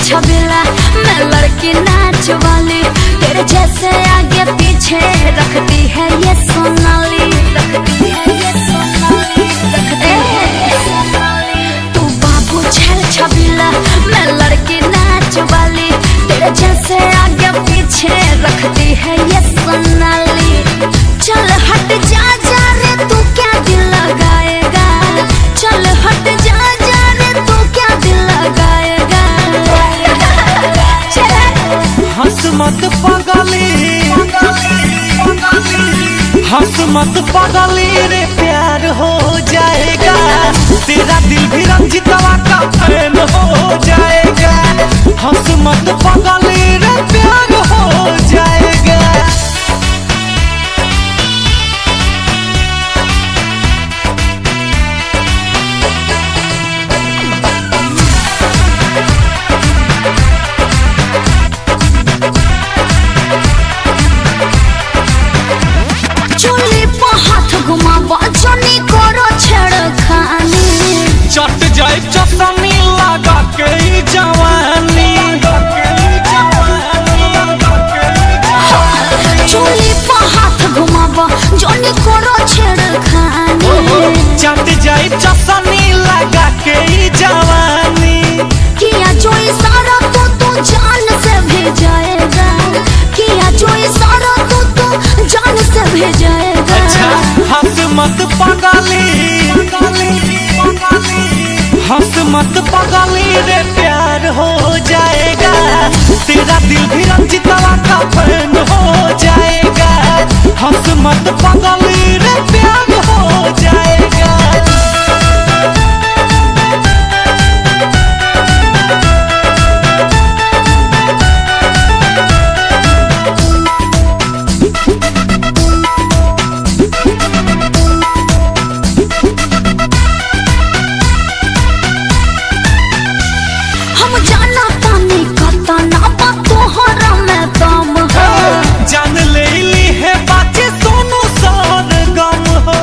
छबीला मैं लड़की नाच वाली, तेरे जैसे आगे पीछे रखती है ये सोनाली, रखती है ये सोनाली, तू बाबू छल छबीला मैं लड़की नाच वाली, तेरे जैसे आगे पीछे रखती है ये सोनाली। चल हट जा जा रे तू क्या दिल लगाएगा, चल हट जा जा रे तू क्या दिल लगाएगा। हंस मत पागली, हंस मत पागली रे प्यार हो जाएगा, तेरा दिल भी रंजितवा का फैन हो जाएगा। हंस मत पागली रे प्यार हो जाएगा। जनी करो छेड़खानी, चट जाए चटनी लगा के जवानी, चोली पर हाथ घुमावा जनी करो छेड़खानी, चट जाए चटनी लगा के जवानी। किया जो इशारा तो जान से भेजाएगा, किया जो इशारा तो जान से भेजाएगा। हंस मत पागली, हंस मत पागली रे प्यार हो जाएगा, तेरा दिल भी रंजितवा का फैन हो जाएगा। हंस मत पागली रे प्यार हो जाएगा। जान ले ली है बातें सोनू सार गम हो,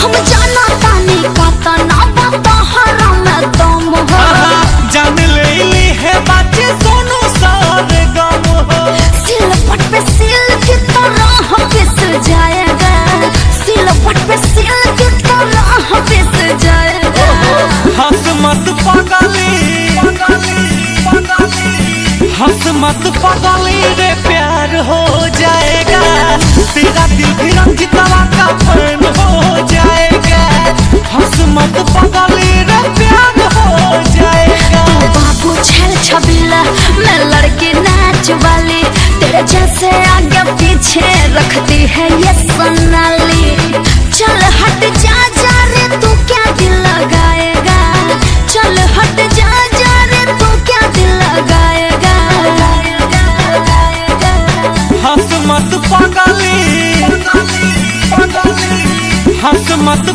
हम जाना तानी का तना बतहरा में दम हो। जान ले ली है बातें सोनू सार गम हो। सिलपट पे सिल की तरह पिस जाएगा, सिलपट पे सिल की तरह पिस जाएगा। हंस मत पागली, हंस मत पागली रे प्यार हो जाएगा, तेरा दिल भी रंजितवा का फैन हो जाएगा। हंस मत पागली रे प्यार हो जाएगा। बाबू छल छबीला मैं लड़की नाच वाली, तेरे जैसे आगे पीछे रखती है ये सोनाली। चल हट जा जा रे तू क्या दिल लगाएगा, चल हट जा जा रे तू क्या दिल लगाएगा। हंस मत पागली, हंस मत